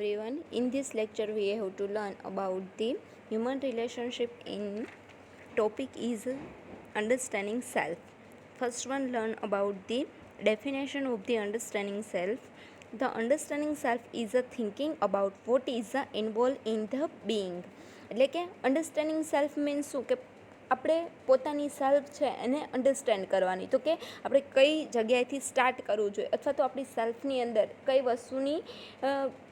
everyone. In this lecture we have to learn about the human relationship in topic is understanding self. First one, learn about the definition of the understanding self. The understanding self is a thinking about what is involved in the being. એટલે કે understanding self means શું કે આપણે પોતાની self છે એને understand કરવાની, તો કે આપણે કઈ જગ્યાએથી સ્ટાર્ટ કરવું જોઈએ અથવા તો આપણી સેલ્ફની અંદર કઈ વસ્તુની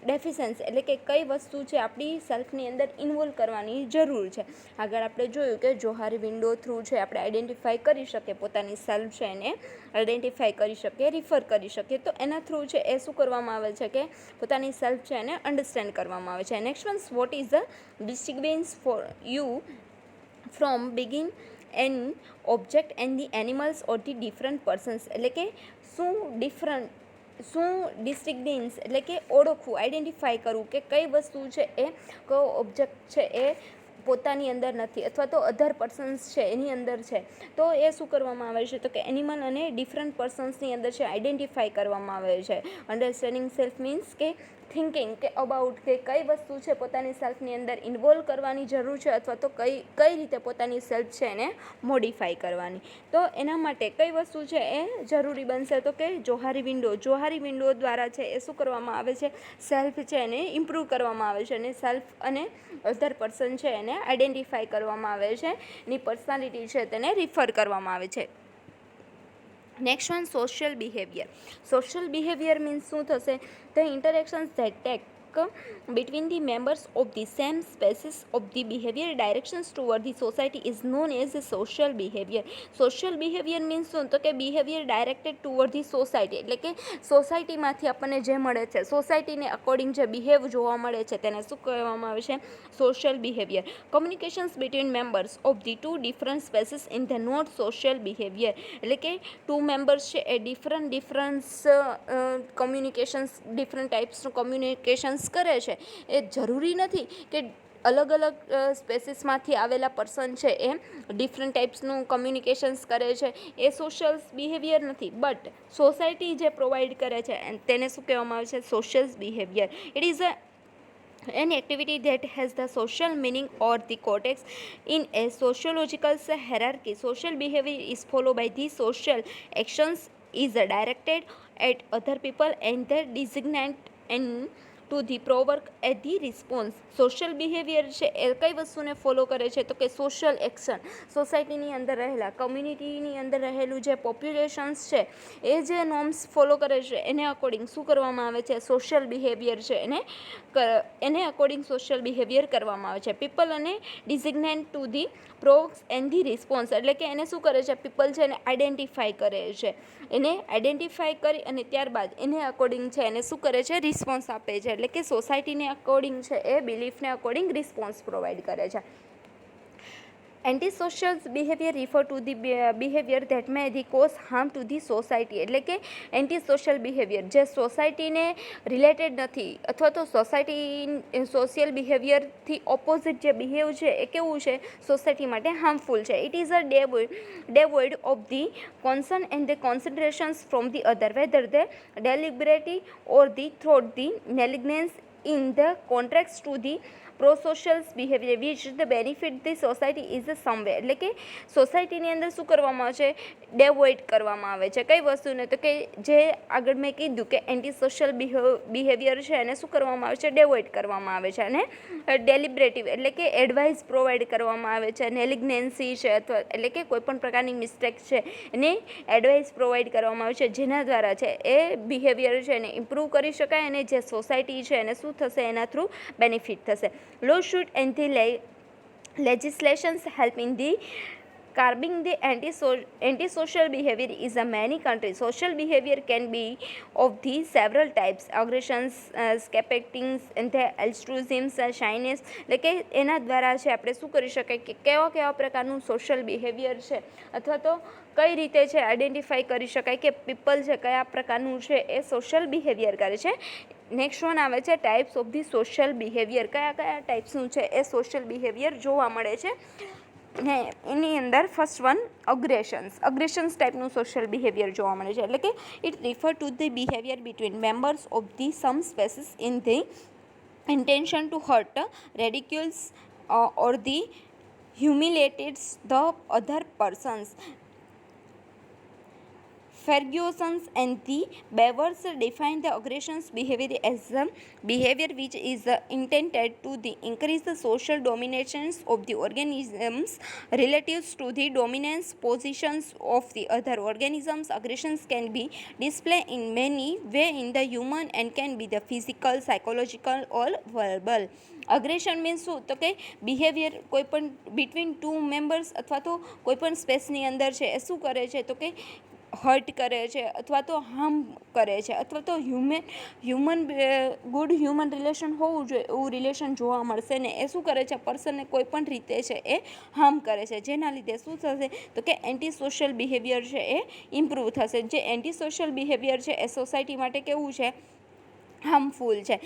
ડેફિશિયન્સી એટલે કે કઈ વસ્તુ છે આપણી સેલ્ફની અંદર ઇન્વોલ્વ કરવાની જરૂર છે. આગળ આપણે જોયું કે જોહારી વિન્ડો થ્રુ છે આપણે આઈડેન્ટિફાઈ કરી શકીએ, પોતાની સેલ્ફ છે એને આઈડેન્ટિફાઈ કરી શકીએ, રિફર કરી શકીએ. તો એના થ્રુ છે એ શું કરવામાં આવે છે કે પોતાની સેલ્ફ છે એને અન્ડરસ્ટેન્ડ કરવામાં આવે છે. Next one, what is the distinguish for you from begin an object and the animals or the different persons. એટલે કે શું ડિસ્ટિંગ્વિશ એટલે કે ઓળખવું, આઈડેન્ટિફાઈ કરવું કે કઈ વસ્તુ છે એ કયો ઓબ્જેક્ટ છે એ પોતાની અંદર નથી અથવા તો અધર પર્સન્સ છે એની અંદર છે. તો એ શું કરવામાં આવે છે તો કે એનિમલ અને ડિફરન્ટ પર્સન્સની અંદર છે આઈડેન્ટિફાઈ કરવામાં આવે છે. અન્ડરસ્ટેન્ડિંગ સેલ્ફ મીન્સ કે થિંકિંગ કે અબાઉટ કે કઈ વસ્તુ છે પોતાની સેલ્ફની અંદર ઇન્વોલ્વ કરવાની જરૂર છે અથવા તો કઈ રીતે પોતાની સેલ્ફ છે એને મોડિફાઈ કરવાની. તો એના માટે કઈ વસ્તુ છે એ જરૂરી બનશે તો કે જોહારી વિન્ડો દ્વારા છે એ શું કરવામાં આવે છે, સેલ્ફ છે એને ઇમ્પ્રૂવ કરવામાં આવે છે અને સેલ્ફ અને અધર પર્સન છે એને આઈડેન્ટિફાઈ કરવામાં આવે છે, એની પર્સનાલિટી છે તેને રિફર કરવામાં આવે છે. Next one, social behaviour. Social behaviour means શું થશે, the interactions that take between the members of the same species of the behavior directions toward the society is known as social behavior. social behavior means શું તો કે behaviour directed toward the society એટલે કે સોસાયટીમાંથી આપણને જે મળે છે, સોસાયટીને according જે બિહેવ જોવા મળે છે તેને શું કહેવામાં આવે છે, social behaviour. Communications between members of the two different species in the not social behaviour એટલે કે ટુ મેમ્બર્સ છે એ ડિફરન્ટ કમ્યુનિકેશન્સ ડિફરન્ટ ટાઈપ્સનું કમ્યુનિકેશન્સ કરે છે. એ જરૂરી નથી કે અલગ અલગ સ્પેસીસમાંથી આવેલા પર્સન છે એ ડિફરન્ટ ટાઈપ્સનું કમ્યુનિકેશન્સ કરે છે, એ સોશિયલ બિહેવિયર નથી. બટ સોસાયટી જે પ્રોવાઈડ કરે છે તેને શું કહેવામાં આવે છે, social behaviour. It is an activity that has the social meaning or the context in a sociological hierarchy. Social behavior is followed by the social actions is directed at other people and they designate and to the provoke at the response. Social behaviour છે એ કઈ વસ્તુને follow કરે છે તો કે social action. સોસાયટીની અંદર રહેલા, કમ્યુનિટીની અંદર રહેલું જે પોપ્યુલેશન્સ છે એ જે નોર્મ્સ ફોલો કરે છે એને અકોર્ડિંગ શું કરવામાં આવે છે, સોશિયલ બિહેવિયર છે એને અકોર્ડિંગ સોશિયલ બિહેવિયર કરવામાં આવે છે. પીપલ અને designate to the provokes and the response એટલે કે એને શું કરે છે, પીપલ છે એને આઈડેન્ટિફાઈ કરે છે, એને આઈડેન્ટિફાઈ કરી અને ત્યારબાદ એને અકોર્ડિંગ છે એને શું કરે છે, રિસ્પોન્સ આપે છે. એટલે કે સોસાયટીને અકોર્ડિંગ છે એ બિલીફને અકોર્ડિંગ રિસ્પોન્સ પ્રોવાઈડ કરે છે. Antisocial behaviour refer to the behaviour that may the cause harm to the society એટલે કે એન્ટીસોશિયલ બિહેવિયર જે સોસાયટીને રિલેટેડ નથી અથવા તો સોશિયલ બિહેવિયરથી ઓપોઝિટ જે બિહેવ છે એ કેવું છે, સોસાયટી માટે હાર્મફુલ છે. It is a devoid of the concern and the considerations from the other whether the deliberate or the thought the negligence in the contracts to the pro-social behavior which the benefit the society is somewhere એટલે કે સોસાયટીની અંદર શું કરવામાં આવે છે, ડેવોઇડ કરવામાં આવે છે કઈ વસ્તુને તો કે જે આગળ મેં કીધું કે એન્ટી સોશિયલ બિહેવિયર છે એને શું કરવામાં આવે છે, ડેવોઇડ કરવામાં આવે છે. અને ડેલિબ્રેટિવ એટલે કે એડવાઇસ પ્રોવાઈડ કરવામાં આવે છે. નેલિગ્નેન્સી છે અથવા એટલે કે કોઈપણ પ્રકારની મિસ્ટેક છે એને એડવાઇસ પ્રોવાઈડ કરવામાં આવે છે જેના દ્વારા છે એ બિહેવિયર છે એને ઇમ્પ્રૂવ કરી શકાય અને જે સોસાયટી છે એને શું થશે, એના થ્રુ બેનિફિટ થશે. Lawsuit and the legislations help in the curbing the antisocial behavior is a many countries. Social behavior can be of the several types: aggressions, scapegoating and the altruism, shyness. એટલે કે એના દ્વારા છે આપણે શું કરી શકાય કે કેવા પ્રકારનું સોશિયલ બિહેવિયર છે અથવા તો કઈ રીતે છે આઈડેન્ટિફાઈ કરી શકાય કે પીપલ છે કયા પ્રકારનું છે એ સોશિયલ બિહેવિયર કરે છે. નેક્સ્ટ વન આવે છે types of the social behaviour. કયા ટાઈપ્સનું છે એ સોશિયલ બિહેવિયર જોવા મળે છે ને એની અંદર ફર્સ્ટ વન અગ્રેશન્સ ટાઈપનું સોશિયલ બિહેવિયર જોવા મળે છે. એટલે કે it refer to the behaviour between members of the some species in the intention to hurt, ridicules, or the humiliates the other persons. Ferguson and the Bevers defined the aggression's behavior as a behavior which is intended to increase the social dominations of the organisms relative to the dominance positions of the other organisms. Aggressions can be displayed in many ways in the human and can be the physical, psychological or verbal. અગ્રેશન means શું? તો કે behaviour કોઈપણ between two members અથવા તો કોઈપણ સ્પેસની અંદર છે એ શું કરે છે? તો કે હર્ટ કરે છે અથવા તો હાર્મ કરે છે, અથવા તો હ્યુમન ગુડ હ્યુમન રિલેશન હોવું જોઈએ એવું રિલેશન જોવા મળશે ને એ શું કરે છે? પર્સનને કોઈ પણ રીતે છે એ હાર્મ કરે છે, જેના લીધે શું થશે? તો કે એન્ટી સોશિયલ બિહેવિયર છે એ ઇમ્પ્રૂવ થશે. જે એન્ટી સોશિયલ બિહેવિયર છે એ સોસાયટી માટે કેવું છે? હાર્મફુલ છે.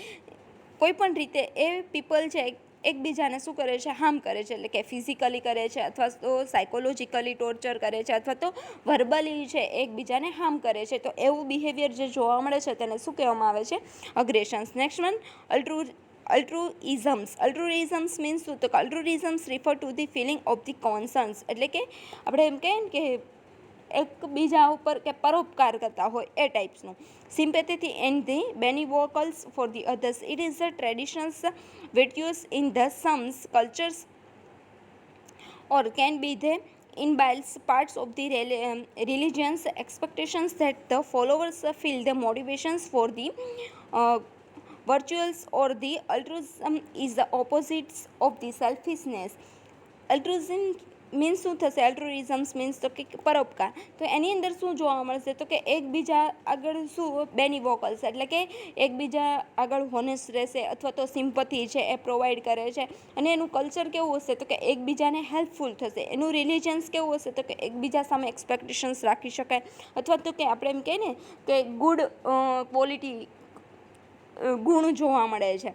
કોઈ પણ રીતે એ પીપલ છે એકબીજાને શું કરે છે? હાર્મ કરે છે, એટલે કે ફિઝિકલી કરે છે અથવા તો સાયકોલોજીકલી ટોર્ચર કરે છે અથવા તો વર્બલી છે એકબીજાને હાર્મ કરે છે. તો એવું બિહેવિયર જે જોવા મળે છે તેને શું કહેવામાં આવે છે? Aggressions. Next one, altruisms. Altruisms means શું? તો altruisms refer to the feeling of the concerns, એટલે કે આપણે એમ કહીએ ને કે એકબીજા ઉપર કે પરોપકાર કરતા હોય એ ટાઈપ્સનું. Sympathy and the benevolence for the others. It is the traditionals virtues in the some cultures or can be the inbuilt parts of the religion's expectations that the followers feel the motivations for the uh, virtues, or the altruism is the opposites of the selfishness. altruism means શું થશે? અલ્ટ્રુઇઝમ્સ means તો કે પરોપકાર. તો એની અંદર શું જોવા મળશે? તો કે એકબીજા આગળ શું બેનિવોકલ્સ, એટલે કે એકબીજા આગળ હોનેસ્ટ રહેશે અથવા તો સિમ્પથી છે એ પ્રોવાઈડ કરે છે. અને એનું કલ્ચર કેવું હશે? તો કે એકબીજાને હેલ્પફુલ થશે. એનું રિલિજન્સ કેવું હશે? તો કે એકબીજા સામે એક્સપેક્ટેશન્સ રાખી શકાય, અથવા તો કે આપણે એમ કહીએ ને કે ગુડ ક્વોલિટી ગુણ જોવા મળે છે.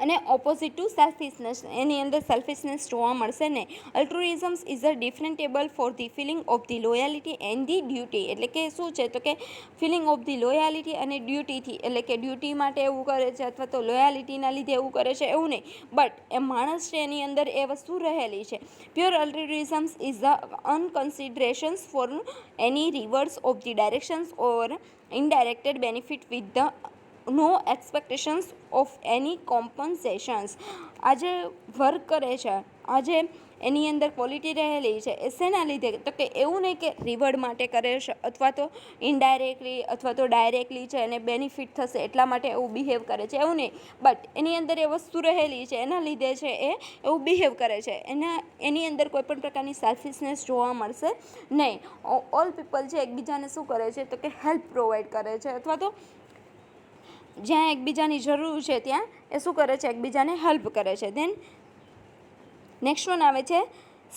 અને ઓપોઝિટ ટુ સેલ્ફિશનેસ, એની અંદર સેલ્ફિશનેસ જોવા મળશે ને. Altruisms is a differentiable for the feeling of the loyalty and the duty, એટલે કે શું છે? તો કે ફિલિંગ ઓફ ધી લોયાલિટી અને ડ્યુટીથી, એટલે કે ડ્યુટી માટે એવું કરે છે અથવા તો લોયાલિટીના લીધે એવું કરે છે એવું નહીં, બટ એ માણસ છે એની અંદર એ વસ્તુ રહેલી છે. Pure altruisms is the unconsiderations for any reverse of the directions or indirected benefit with the no expectations of any compensations. આજે વર્ક કરે છે, આજે એની અંદર ક્વોલિટી રહેલી છે એ શેના લીધે? તો કે એવું નહીં કે રિવર્ડ માટે કરે છે અથવા તો ઇનડાયરેક્ટલી અથવા તો ડાયરેક્ટલી છે એને બેનિફિટ થશે એટલા માટે એવું બિહેવ કરે છે એવું નહીં, બટ એની અંદર એ વસ્તુ રહેલી છે એના લીધે છે એ એવું બિહેવ કરે છે. એની અંદર કોઈપણ પ્રકારની સેલ્ફિશનેસ જોવા મળશે નહીં. ઓલ પીપલ છે એકબીજાને શું કરે છે? તો કે હેલ્પ પ્રોવાઈડ કરે છે, અથવા તો જ્યાં એકબીજાની જરૂર છે ત્યાં એ શું કરે છે? એકબીજાને હેલ્પ કરે છે. દેન નેક્સ્ટ વન આવે છે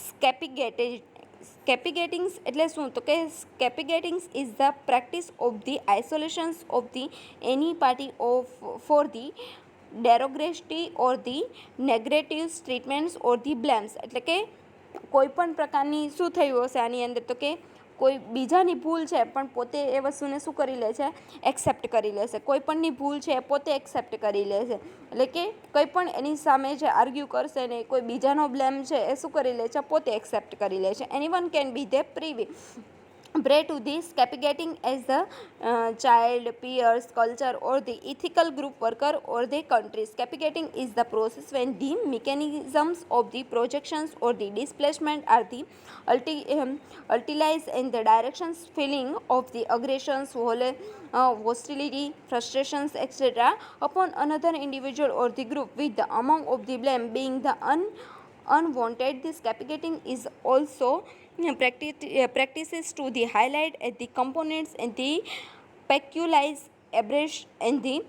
સ્કેપિગેટિંગ્સ. એટલે શું? તો કે scapegoatings is the practice of the isolations of the any party of for the derogatory or the negatives treatments or the blames, એટલે કે કોઈ પણ પ્રકારની શું થયું હશે આની અંદર? તો કે કોઈ બીજાની ભૂલ છે પણ પોતે એ વસ્તુને શું કરી લે છે? એક્સેપ્ટ કરી લેશે. કોઈ પણની ભૂલ છે એ પોતે એક્સેપ્ટ કરી લેશે, એટલે કે કંઈ પણ એની સામે જે આર્ગ્યુ કરશે નહીં, કોઈ બીજાનો બ્લેમ છે એ શું કરી લે છે? પોતે એક્સેપ્ટ કરી લે છે. Anyone can be they prey to the scapegoating as the child, peers, culture or the ethical group worker or the country. Scapegoating is the process when the mechanisms of the projections or the displacement are the utilized in the directions feeling of the aggressions, hostility, frustrations, etc. upon another individual or the group, with the amount of the blame being the unwanted. The scapegoating is also practices to the highlight at the components and the peculiarize aberration and the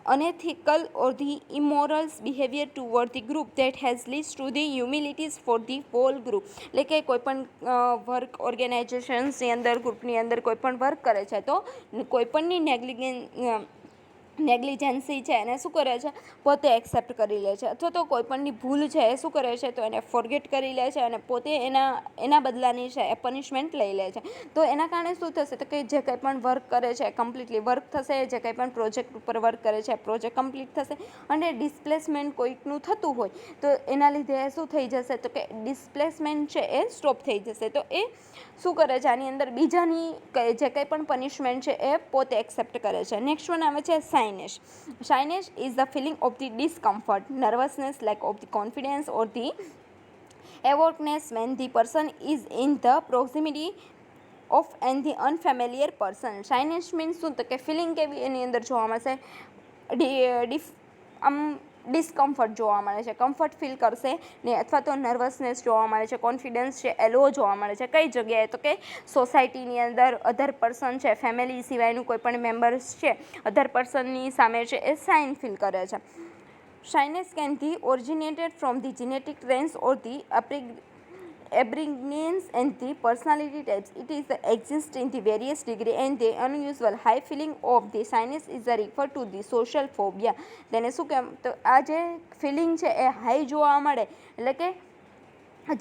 unethical or the immoral behavior toward the group that has leads to the humilities for the whole group. એટલે કે કોઈપણ work ઓર્ગેનાઇઝેશન્સની અંદર ગ્રુપની અંદર કોઈપણ work કરે છે તો કોઈપણની નેગ્લિજન્સી છે એને શું કરે છે, પોતે એક્સેપ્ટ કરી લે છે, અથવા તો કોઈપણની ભૂલ છે એ શું કરે છે, તો એને ફોરગેટ કરી લે છે અને પોતે એના બદલાની છે એ પનિશમેન્ટ લઈ લે છે. તો એના કારણે શું થશે, તો કે જે કંઈ પણ વર્ક કરે છે કમ્પ્લીટલી વર્ક થશે, જે કંઈ પણ પ્રોજેક્ટ ઉપર વર્ક કરે છે પ્રોજેક્ટ કમ્પ્લીટ થશે, અને ડિસ્પ્લેસમેન્ટ કોઈકનું થતું હોય તો એના લીધે શું થઈ જશે, તો કે ડિસ્પ્લેસમેન્ટ છે એ સ્ટોપ થઈ જશે. તો એ શું કરે છે, આની અંદર બીજાની જે કંઈ પણ પનિશમેન્ટ છે એ પોતે એક્સેપ્ટ કરે છે. નેક્સ્ટ વન આવે છે shyness. Shyness is the feeling of the discomfort, nervousness, lack of the confidence or the awkwardness when the person is in the proximity of and the unfamiliar person. Shyness means શું, તો કે feeling કેવી એની અંદર જોવા મળશે, discomfort જોવા મળે છે, કમ્ફર્ટ ફીલ કરશે ને, અથવા તો નર્વસનેસ જોવા મળે છે, કોન્ફિડન્સ છે એ લો જોવા મળે છે. કઈ જગ્યાએ, તો કે સોસાયટીની અંદર અધર પર્સન છે, ફેમિલી સિવાયનું કોઈ પણ મેમ્બર્સ છે અધર પર્સનની સામે છે એ શાઇન ફીલ કરે છે. Shyness can be originated from the genetic traits or the upbringings and the personality types. It is exists in the various degree and the unusual high feeling of the shyness is referred to the social phobia. તેને શું કેમ, તો આ જે feeling છે એ high જોવા મળે, એટલે કે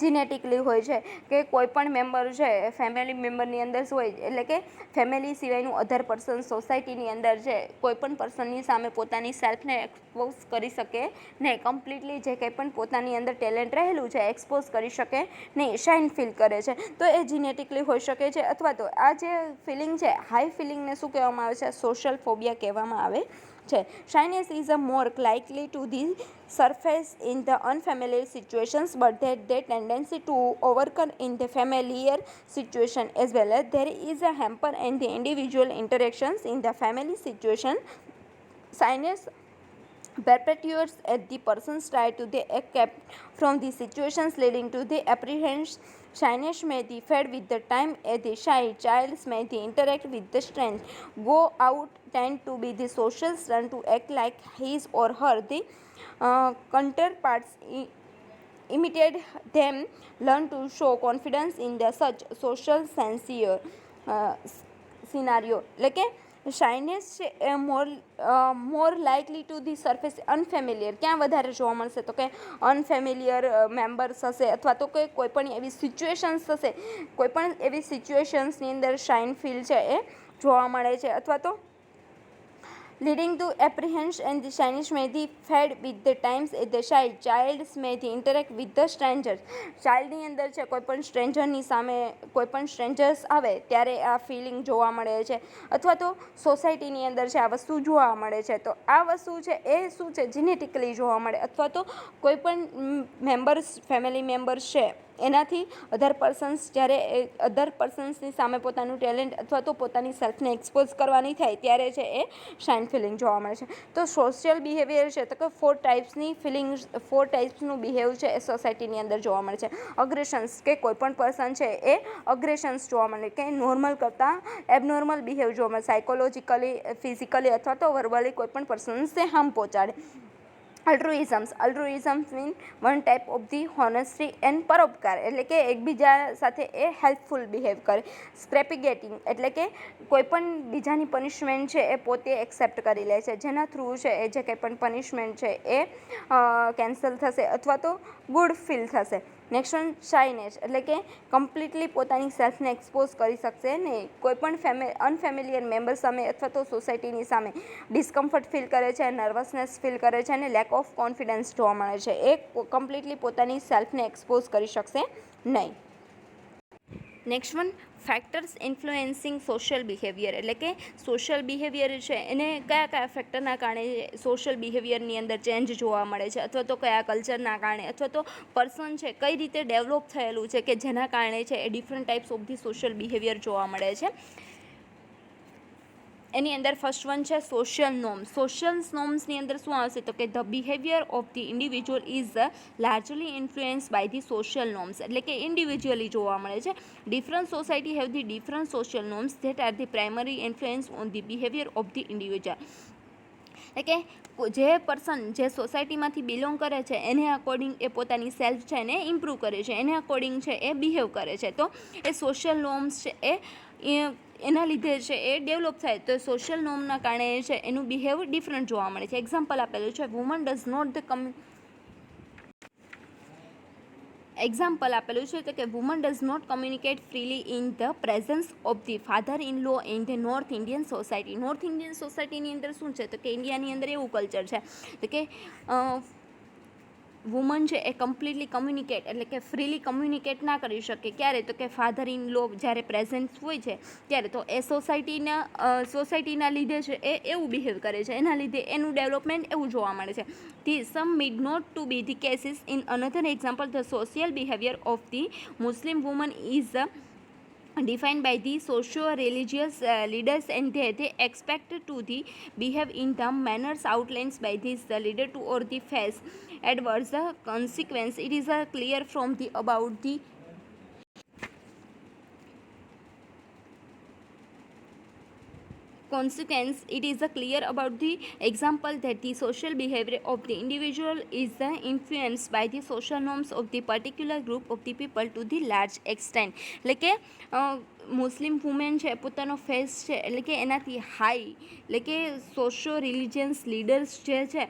જીનેટિકલી હોય છે કે કોઈ પણ મેમ્બર છે ફેમિલી મેમ્બરની અંદર શું હોય, એટલે કે ફેમિલી સિવાયનું અધર પર્સન સોસાયટીની અંદર છે કોઈ પણ પર્સનની સામે પોતાની સેલ્ફને એક્સપોઝ કરી શકે નહીં, કમ્પ્લીટલી જે કંઈ પણ પોતાની અંદર ટેલેન્ટ રહેલું છે એક્સપોઝ કરી શકે નહીં, શાઇન ફીલ કરે છે, તો એ જીનેટિકલી હોઈ શકે છે. અથવા તો આ જે ફિલિંગ છે હાઈ ફિલિંગને શું કહેવામાં આવે છે, સોશિયલ ફોબિયા કહેવામાં આવે છે. Shyness is a more likely to the surface in the unfamiliar situations, but that the tendency to overcome in the familiar situation as well. As there is a hamper in the individual interactions in the family situation. Shyness perpetuates as the persons try to escape from the situations leading to the apprehension. Shyness may be fed with the time as the shy child may interact with the strength, go out, tend to be the social, learn to act like his or her the counterparts, imitate them, learn to show confidence in the such social scenario. એટલે કે શાઇનેસ છે એ મોર likely to the surface અનફેમિલિયર, ક્યાં વધારે જોવા મળશે, તો કે અનફેમિલિયર members હશે, અથવા તો કે કોઈ પણ એવી સિચ્યુએશન્સ હશે, કોઈ પણ એવી સિચ્યુએશન્સની અંદર શાઇન ફીલ છે એ જોવા મળે છે. અથવા તો leading to apprehension and the shyness may be fed with the times as the shy child may interact with the strangers. ચાઇલ્ડની અંદર છે કોઈ પણ સ્ટ્રેન્જરની સામે કોઈ પણ સ્ટ્રેન્જર્સ આવે ત્યારે આ ફિલિંગ જોવા મળે છે, અથવા તો સોસાયટીની અંદર છે આ વસ્તુ જોવા મળે છે. તો આ વસ્તુ છે એ શું છે, જીનેટિકલી જોવા મળે, અથવા તો કોઈ પણ મેમ્બર્સ ફેમિલી મેમ્બર્સ છે એનાથી અધર પર્સન્સ જ્યારે અધર પર્સન્સની સામે પોતાનું ટેલેન્ટ અથવા તો પોતાની સેલ્ફને એક્સપોઝ કરવાની થાય ત્યારે છે એ શાઇન ફિલિંગ જોવા મળે છે. તો સોશિયલ બિહેવિયર છે તો કે 4 ટાઈપ્સની ફિલિંગ્સ 4 ટાઈપ્સનું બિહેવ છે એ સોસાયટીની અંદર જોવા મળે છે. અગ્રેશન્સ, કે કોઈ પણ પર્સન છે એ અગ્રેશન્સ જોવા મળે, કે નોર્મલ કરતાં એબનોર્મલ બિહેવ જોવા મળે, સાયકોલોજીકલી, ફિઝિકલી અથવા તો વર્બલી કોઈ પણ પર્સન્સને હાર્મ પહોંચાડે. Altruisms mean one type of the honesty and પરોપકાર, એટલે કે એકબીજા સાથે એ હેલ્પફુલ બિહેવ કરે. સ્ક્રેપિગેટિંગ, એટલે કે કોઈ પણ બીજાની પનિશમેન્ટ છે એ પોતે એક્સેપ્ટ કરી લે છે, જેના થ્રુ છે એ જે કંઈ પણ પનિશમેન્ટ છે એ કેન્સલ થશે અથવા તો ગુડ ફીલ થશે. નેક્સ્ટ વન શાઇનેસ, એટલે કે કમ્પ્લીટલી પોતાની સેલ્ફને એક્સપોઝ કરી શકશે નહીં, કોઈ પણ અનફેમિલિયર મેમ્બર સામે અથવા તો સોસાયટીની સામે ડિસ્કમ્ફર્ટ ફીલ કરે છે, નર્વસનેસ ફીલ કરે છે અને લેક ઓફ કોન્ફિડન્સ જોવા મળે છે. એ કમ્પ્લીટલી પોતાની સેલ્ફને એક્સપોઝ કરી શકશે નહીં. Next one factors influencing social behaviour, એટલે કે સોશિયલ બિહેવિયર છે એને કયા કયા ફેક્ટરના કારણે સોશિયલ બિહેવિયરની અંદર ચેન્જ જોવા મળે છે, અથવા તો કયા કલ્ચરના કારણે, અથવા તો પર્સન છે કઈ રીતે ડેવલપ થયેલું છે કે જેના કારણે છે એ different types of the social behaviour જોવા મળે છે. એની અંદર ફર્સ્ટ વન છે સોશિયલ નોર્મ્સ. સોશિયલ નોર્મ્સની અંદર શું આવશે, તો કે the behaviour of the individual is largely influence by the social norms, એટલે કે ઇન્ડિવિજ્યુઅલી જોવા મળે છે. Different society have the different social norms that are the primary influence on the behaviour of the individual. એટલે કે જે person જે સોસાયટીમાંથી belong કરે છે એને અકોર્ડિંગ એ પોતાની સેલ્ફ છે એને ઇમ્પ્રૂવ કરે છે, એને અકોર્ડિંગ છે એ બિહેવ કરે છે. તો એ સોશિયલ નોર્મ્સ છે એ એના લીધે છે એ ડેવલપ થાય. તો સોશિયલ નોર્મના કારણે છે એનું બિહેવ ડિફરન્ટ જોવા મળે છે. એક્ઝામ્પલ આપેલું છે, woman does not the example આપેલું છે તો કે woman does not communicate freely in the presence of the father in law in the north Indian society. North Indian સોસાયટીની અંદર શું છે તો કે ઇન્ડિયાની અંદર એવું કલ્ચર છે તો કે વુમન છે એ કમ્પ્લીટલી કમ્યુનિકેટ એટલે કે ફ્રીલી કમ્યુનિકેટ ના કરી શકે. ક્યારે તો કે ફાધર ઇન લો જ્યારે પ્રેઝન્ટ હોય છે ત્યારે. તો એ સોસાયટીના લીધે છે એ એવું બિહેવ કરે છે, એના લીધે એનું ડેવલપમેન્ટ એવું જોવા મળે છે. The some mead not to be the cases in another example the social behaviour of the Muslim woman is defined by the socio-religious leaders and they expect to the behave in the manners outlined by this the leader to or the face adverse consequence. It is clear from the about the consequence. It is clear about the example that the social behavior of the individual is influenced by the social norms of the particular group of the people to the large extent. એટલે કે મુસ્લિમ women છે પોતાનો face છે એટલે કે એનાથી high એટલે કે સોશિયો રિલિજિયન્સ લીડર્સ જે છે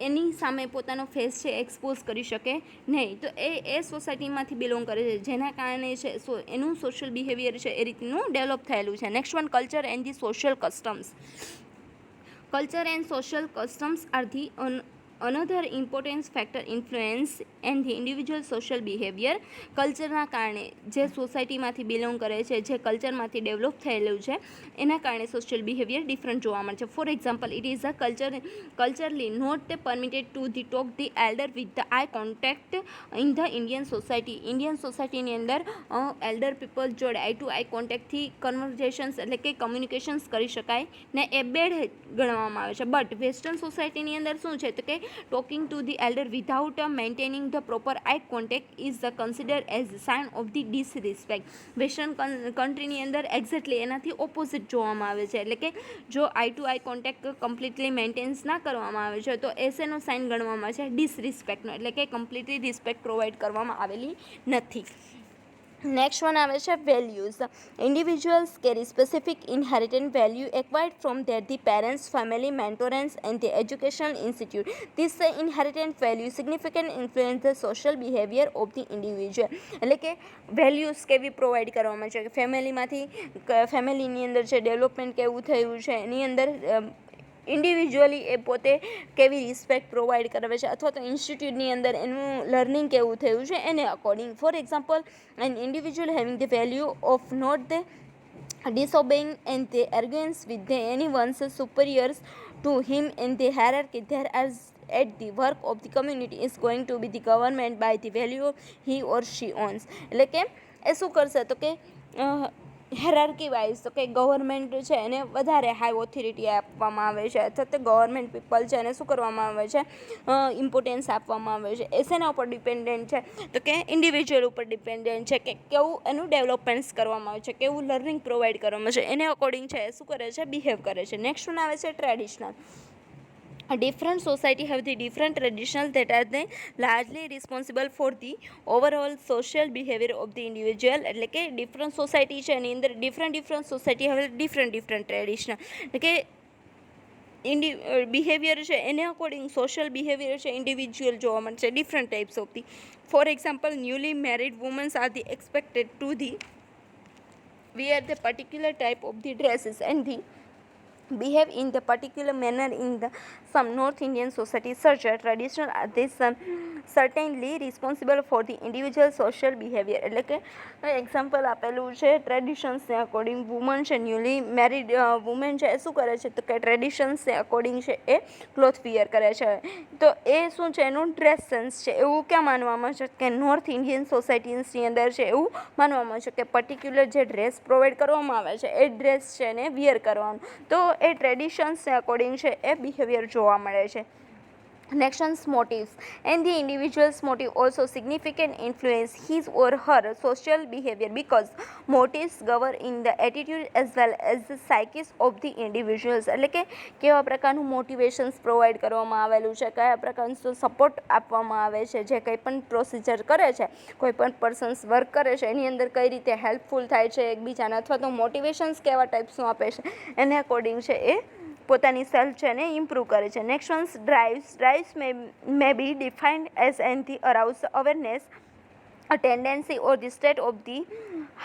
એની સામે પોતાનો ફેસ છે એક્સપોઝ કરી શકે નહીં. તો એ સોસાયટીમાંથી બિલોંગ કરે છે, જેના કારણે છે એનું સોશિયલ બિહેવિયર છે એ રીતનું ડેવલપ થયેલું છે. Next one, culture and the social customs. Culture and social customs are the another important factor influence and the individual social behavior. કલ્ચરના કારણે જે સોસાયટીમાંથી બિલોંગ કરે છે, જે કલ્ચરમાંથી ડેવલપ થયેલું છે એના કારણે સોશિયલ બિહેવિયર ડિફરન્ટ જોવા મળે છે. For example, it is culturally not permitted to the talk the elder with the eye contact in the Indian society. Indian સોસાયટીની અંદર એલ્ડર પીપલ જોડે આઈ ટુ આઈ કોન્ટેક્ટથી કન્વર્ઝેશન્સ એટલે કે કમ્યુનિકેશન્સ કરી શકાય ને એ બેડ ગણવામાં આવે છે. બટ વેસ્ટર્ન સોસાયટીની અંદર શું છે તો કે talking to the elder without maintaining the proper eye contact is considered as a sign of the disrespect. Western કન્ટ્રીની અંદર એક્ઝેક્ટલી એનાથી ઓપોઝિટ જોવામાં આવે છે. એટલે કે જો eye to eye contact completely maintains ના કરવામાં આવે છે તો એસેનો સાઇન ગણવામાં આવે છે ડિસરિસ્પેક્ટનો, એટલે કે કમ્પ્લીટલી રિસ્પેક્ટ પ્રોવાઈડ કરવામાં આવેલી નથી. નેક્સ્ટ વન આવે છે values. Individuals carry specific inherent value acquired from their the parents, family, mentors and the educational institute. These inherent value significant influence the social behaviour of the individual. એટલે કે values કેવી provide કરવામાં છે કે ફેમિલીની અંદર છે ડેવલપમેન્ટ કેવું થયું છે એની અંદર ઇન્ડિવિજ્યુઅલી એ પોતે કેવી રિસ્પેક્ટ પ્રોવાઈડ કરે છે અથવા તો ઇન્સ્ટિટ્યૂટની અંદર એનું લર્નિંગ કેવું થયું છે એને according. For example, an individual having the value of not the disobeying and the arrogance with the anyone's superiors to him in the hierarchy there as at the work of the community is going to be the government by the value he or she owns. એટલે કે એ શું કરશે તો કે હેરાર્કી wise તો કે government છે એને વધારે હાઈ ઓથોરિટી આપવામાં આવે છે અથવા તો ગવર્મેન્ટ પીપલ છે એને શું કરવામાં આવે છે ઇમ્પોર્ટન્સ આપવામાં આવે છે. એ શેના ઉપર ડિપેન્ડન્ટ છે તો કે ઇન્ડિવિજ્યુઅલ ઉપર ડિપેન્ડન્ટ છે કે કેવું એનું ડેવલપમેન્ટ્સ કરવામાં આવે છે, કેવું લર્નિંગ પ્રોવાઈડ કરવામાં આવે છે એને અકોર્ડિંગ છે શું કરે છે બિહેવ કરે છે. નેક્સ્ટ વન આવે છે traditional. A different society have the different traditions that are they largely responsible for the overall social behavior of the individual. એટલે કે ડિફરન્ટ સોસાયટી છે એની અંદર ડિફરન્ટ સોસાયટી હવે ડિફરન્ટ ટ્રેડિશનલ એટલે કે બિહેવિયર છે એને અકોર્ડિંગ સોશિયલ બિહેવિયર છે ઇન્ડિવિજ્યુઅલ જોવા મળે છે different types of the. For example, newly married womans are the expected to the wear the particular type of the dresses and the behave in the particular manner in the some North Indian societies. Such a traditional this certainly responsible for the individual social behavior. એટલે કે example આપેલું છે ટ્રેડિશન્સને according woman છે newly married women છે એ શું કરે છે તો કે ટ્રેડિશન્સને અકોર્ડિંગ છે એ ક્લોથ વિયર કરે છે. તો એ શું છે એનું ડ્રેસ સેન્સ છે એવું ક્યાં માનવામાં છે કે નોર્થ ઇન્ડિયન સોસાયટીઝની અંદર છે એવું માનવામાં છે કે પર્ટિક્યુલર જે ડ્રેસ પ્રોવાઈડ કરવામાં આવે છે એ ડ્રેસ છે એને વિયર કરવાનું. તો એ ટ્રેડિશન્સને અકોર્ડિંગ છે એ બિહેવિયર જોવા મળે છે. Actions motives and the individual's motive also significant influence his or her social behavior because motives govern in the attitude as well as the psyche of the individuals. એટલે કે કેવા પ્રકારનું મોટિવેશન્સ પ્રોવાઈડ કરવામાં આવેલું છે, કયા પ્રકારનો સપોર્ટ આપવામાં આવે છે, જે કંઈ પણ પ્રોસિજર કરે છે, કોઈ પણ પર્સન્સ વર્ક કરે છે એની અંદર કઈ રીતે હેલ્પફુલ થાય છે એકબીજાને, અથવા તો મોટિવેશન્સ કેવા ટાઈપ્સનું આપે છે એને અકોર્ડિંગ છે એ પોતાની સેલ્ફ છે એને ઇમ્પ્રૂવ કરે છે. Next ones drives may be defined as and the arouse awareness, a tendency or the state of the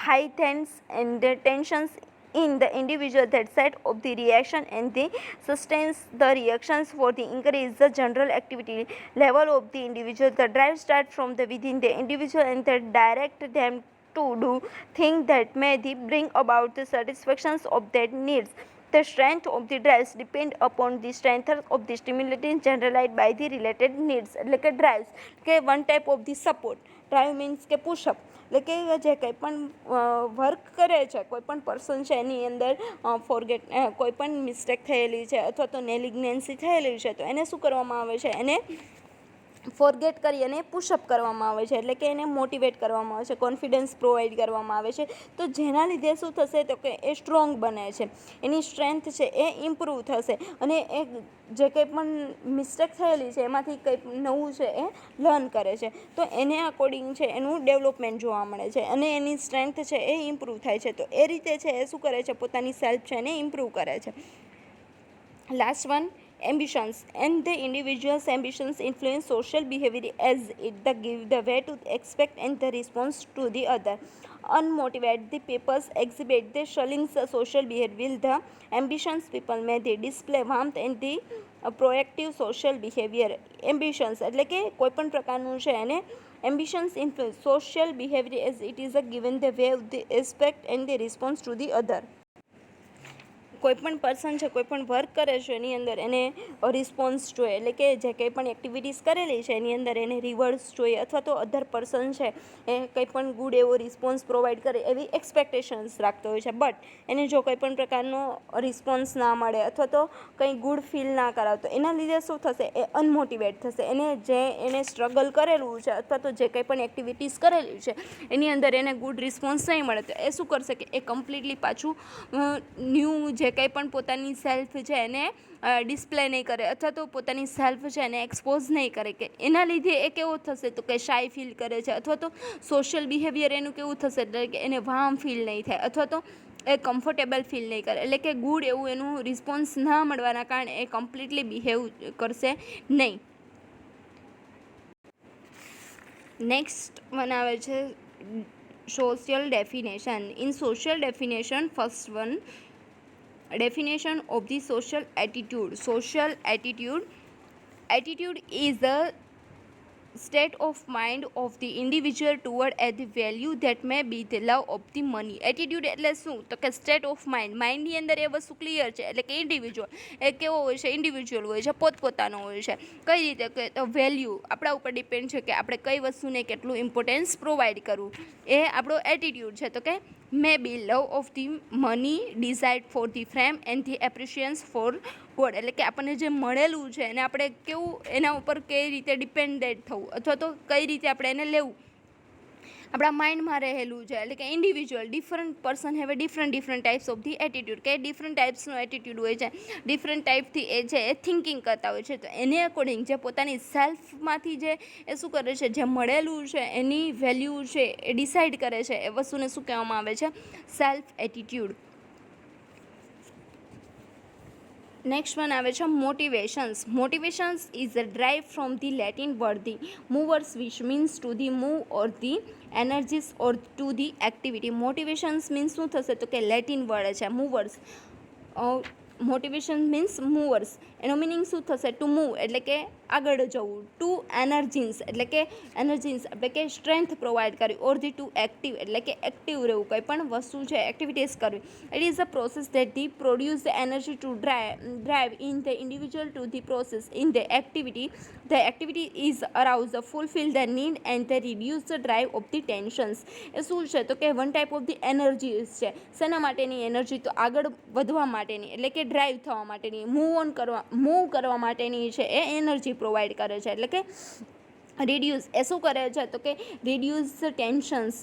heightened and the tensions in the individual that set of the reaction and the sustains the reactions for the increase the general activity level of the individual. The drive starts from the within the individual and that direct them to do things that may bring about the satisfactions of their needs. The strength of the drives depend upon the strength of the stimulating generalized by the related needs. એટલે કે drives કે one type of the support. Drive means કે push-up, એટલે કે જે કંઈ પણ work કરે છે કોઈ પણ પર્સન છે એની અંદર કોઈ પણ મિસ્ટેક થયેલી છે અથવા તો નેગ્લિજન્સી થયેલી છે તો એને શું કરવામાં આવે છે, એને ફોરગેટ કરી અને પુશઅપ કરવામાં આવે છે, એટલે કે એને મોટિવેટ કરવામાં આવે છે, કોન્ફિડન્સ પ્રોવાઈડ કરવામાં આવે છે. તો જેના લીધે શું થશે તો કે એ સ્ટ્રોંગ બને છે, એની સ્ટ્રેન્થ છે એ ઇમ્પ્રૂવ થશે અને એ જે કંઈ પણ મિસ્ટેક થયેલી છે એમાંથી કંઈ નવું છે એ લર્ન કરે છે. તો એને અકોર્ડિંગ છે એનું ડેવલપમેન્ટ જોવા મળે છે અને એની સ્ટ્રેન્થ છે એ ઇમ્પ્રૂવ થાય છે. તો એ રીતે છે એ શું કરે છે, પોતાની સેલ્ફ છે એને ઇમ્પ્રૂવ કરે છે. Last one, ambitions and the individual's ambitions influence social behavior as it give the way to expect and the response to the other. Unmotivated the papers exhibit the shulling social behavior. The ambitions people may they display warmth and the proactive social behavior. Ambitions એટલે કે કોઈ પણ પ્રકારનું છે એને ambitions influence social behavior as it is a given the way of the expect and the response to the other. કોઈ પણ person છે કોઈ પણ વર્ક કરે છે એની અંદર એને રિસ્પોન્સ જોઈએ, એટલે કે જે કંઈ પણ એક્ટિવિટીઝ કરેલી છે એની અંદર એને રિવર્સ જોઈએ અથવા તો અધર પર્સન છે એ કંઈ પણ ગુડ એવો રિસ્પોન્સ પ્રોવાઈડ કરે એવી એક્સપેક્ટેશન્સ રાખતો હોય છે. બટ એને જો કંઈ પણ પ્રકારનો રિસ્પોન્સ ના મળે અથવા તો કંઈ ગુડ ફીલ ના કરાવતો એના લીધે શું થશે, એ અનમોટિવેટ થશે. એને સ્ટ્રગલ કરેલું છે અથવા તો જે કંઈ પણ એક્ટિવિટીઝ કરેલી છે એની અંદર એને ગુડ રિસ્પોન્સ નહીં મળે તો એ શું કરશે કે એ કમ્પ્લીટલી પાછું ન્યૂ જે કંઈ પણ પોતાની સેલ્ફ છે એને ડિસ્પ્લે નહીં કરે અથવા તો પોતાની સેલ્ફ છે એને એક્સપોઝ નહીં કરે, કે એના લીધે એ કેવો થશે તો કે શાય ફીલ કરે છે અથવા તો સોશિયલ બિહેવિયર એનું કેવું થશે એટલે કે એને વાર્મ ફીલ નહીં થાય અથવા તો એ કમ્ફર્ટેબલ ફીલ નહીં કરે, એટલે કે ગુડ એવું એનું રિસ્પોન્સ ના મળવાના કારણે એ કમ્પ્લીટલી બિહેવ કરશે નહીં. નેક્સ્ટ વન આવે છે social definition. In social definition, first one, definition of the social attitude. Social attitude is the state of mind of the individual toward a the value that may be the love of the money. Attitude એટલે શું તો કે state of માઇન્ડની અંદર એ વસ્તુ clear છે, એટલે કે individual એ કેવો હોય છે, ઇન્ડિવિજ્યુઅલ હોય છે, પોતપોતાનો હોય છે. કઈ રીતે કે તો વેલ્યુ આપણા ઉપર ડિપેન્ડ છે કે આપણે કઈ વસ્તુને કેટલું ઇમ્પોર્ટન્સ પ્રોવાઈડ કરવું, એ આપણો એટીટ્યૂડ છે. તો કે may be love of the money, desire for the frame and the appreciations for God, એટલે કે આપણને જે મળેલું છે એને આપણે કેવું એના ઉપર કઈ રીતે ડિપેન્ડેન્ટ થવું અથવા તો કઈ રીતે આપણે એને લેવું આપણા માઇન્ડમાં રહેલું છે. એટલે કે individual different person have a different types of the attitude, કે ડિફરન્ટ ટાઈપ્સનો એટીટ્યૂડ હોય છે, ડિફરન્ટ ટાઈપથી એ છે એ થિંકિંગ કરતા હોય છે. તો એને અકોર્ડિંગ જે પોતાની સેલ્ફમાંથી જે એ શું કરે છે, જે મળેલું છે એની વેલ્યુ છે એ ડિસાઇડ કરે છે, એ વસ્તુને શું કહેવામાં આવે છે, સેલ્ફ એટીટ્યૂડ. નેક્સ્ટ વન આવે છે motivations. Motivations is a drive from the Latin word the movers which means to the move or the energies or to the activity. Motivations means શું થશે તો કે લેટિન વર્ડ છે movers. Motivation means movers, એનો meaning શું થશે to move એટલે કે આગળ જવું, ટુ એનર્જીન્સ એટલે કે સ્ટ્રેન્થ પ્રોવાઈડ કરવી, ઓર ધી ટુ એક્ટિવ એટલે કે એક્ટિવ રહેવું, કંઈ પણ વસ્તુ છે એક્ટિવિટીઝ કરવી. It is a process that the produce the energy to drive in the individual to the process in the activity. The activity is arouse the fulfil the need and the reduce the drive of the tensions. એ શું છે તો કે one type of the energies છે. શેના માટેની energy તો આગળ વધવા માટેની એટલે કે ડ્રાઈવ થવા માટેની, મૂવ કરવા માટેની છે એ એનર્જી પ્રોવાઈડ કરે છે. એટલે કે રિડ્યુસ એ શું કરે છે તો કે રિડ્યુસ ટેન્શન્સ,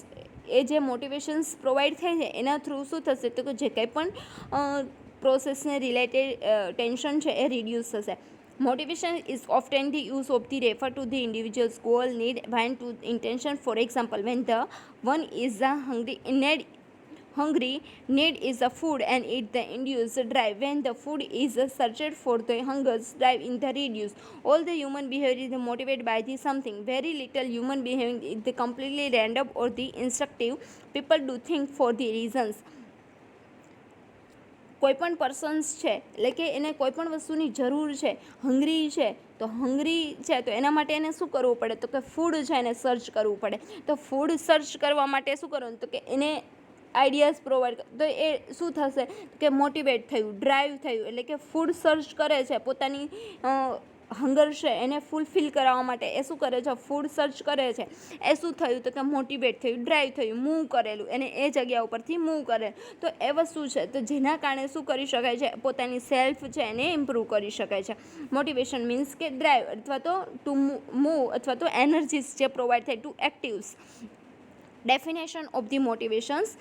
એ જે મોટિવેશન્સ પ્રોવાઈડ થાય છે એના થ્રુ શું થશે તો કે જે કંઈ પણ પ્રોસેસને રિલેટેડ ટેન્શન છે એ રિડ્યુસ થશે. Motivation is often the use of the refer to the individual's goal, need, want to intention. For example, when the one is hungry, need is a food and it the induce drive. When the food is searched for, the hunger's drive in the reduce. All the human behavior is motivated by the something. Very little human behavior is the completely random or the instructive. People do think for the reasons. કોઈપણ persons છે એટલે કે એને કોઈપણ વસ્તુની જરૂર છે, hungry છે તો એના માટે એને શું કરવું પડે તો કે ફૂડ છે એને સર્ચ કરવું પડે. તો ફૂડ સર્ચ કરવા માટે શું કરવાનું તો કે એને આઈડિયાઝ પ્રોવાઈડ, તો એ શું થશે કે મોટિવેટ થયું, ડ્રાઈવ થયું. એટલે કે ફૂડ સર્ચ કરે છે પોતાની હંગર છે એને ફૂલફિલ કરાવવા માટે, એ શું કરે છે ફૂડ સર્ચ કરે છે, એ શું થયું તો કે મોટિવેટ થયું, ડ્રાઈવ થયું, મૂવ કરેલું, એને એ જગ્યા ઉપરથી મૂવ કરે. તો એ વસ્તુ છે તો જેના કારણે શું કરી શકાય છે પોતાની સેલ્ફ છે એને ઇમ્પ્રૂવ કરી શકાય છે. મોટિવેશન મીન્સ કે ડ્રાઈવ અથવા તો ટુ મૂવ અથવા તો એનર્જીસ જે પ્રોવાઈડ થાય to actives. Definition of the motivations.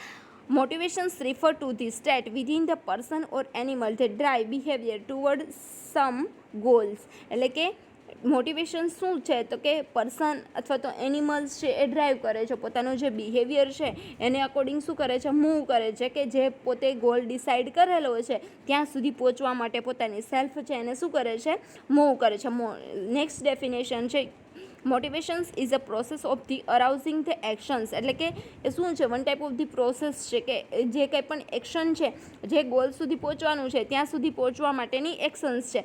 Motivations refer to the state within the person or animal that drive behavior toward some goals. એટલે કે મોટિવેશન શું છે તો કે પર્સન અથવા તો એનિમલ્સ છે એ ડ્રાઈવ કરે છે, પોતાનો જે બિહેવિયર છે એને અકોર્ડિંગ શું કરે છે મૂવ કરે છે, કે જે પોતે ગોલ ડિસાઇડ કરેલો છે ત્યાં સુધી પહોંચવા માટે પોતાની સેલ્ફ છે એને શું કરે છે મૂવ કરે છે. નેક્સ્ટ ડેફિનેશન છે motivations is a process of the arousing the actions. એટલે કે એ શું છે one type of the process છે કે જે કંઈ પણ એક્શન છે જે ગોલ સુધી પહોંચવાનું છે ત્યાં સુધી પહોંચવા માટેની એક્શન્સ છે.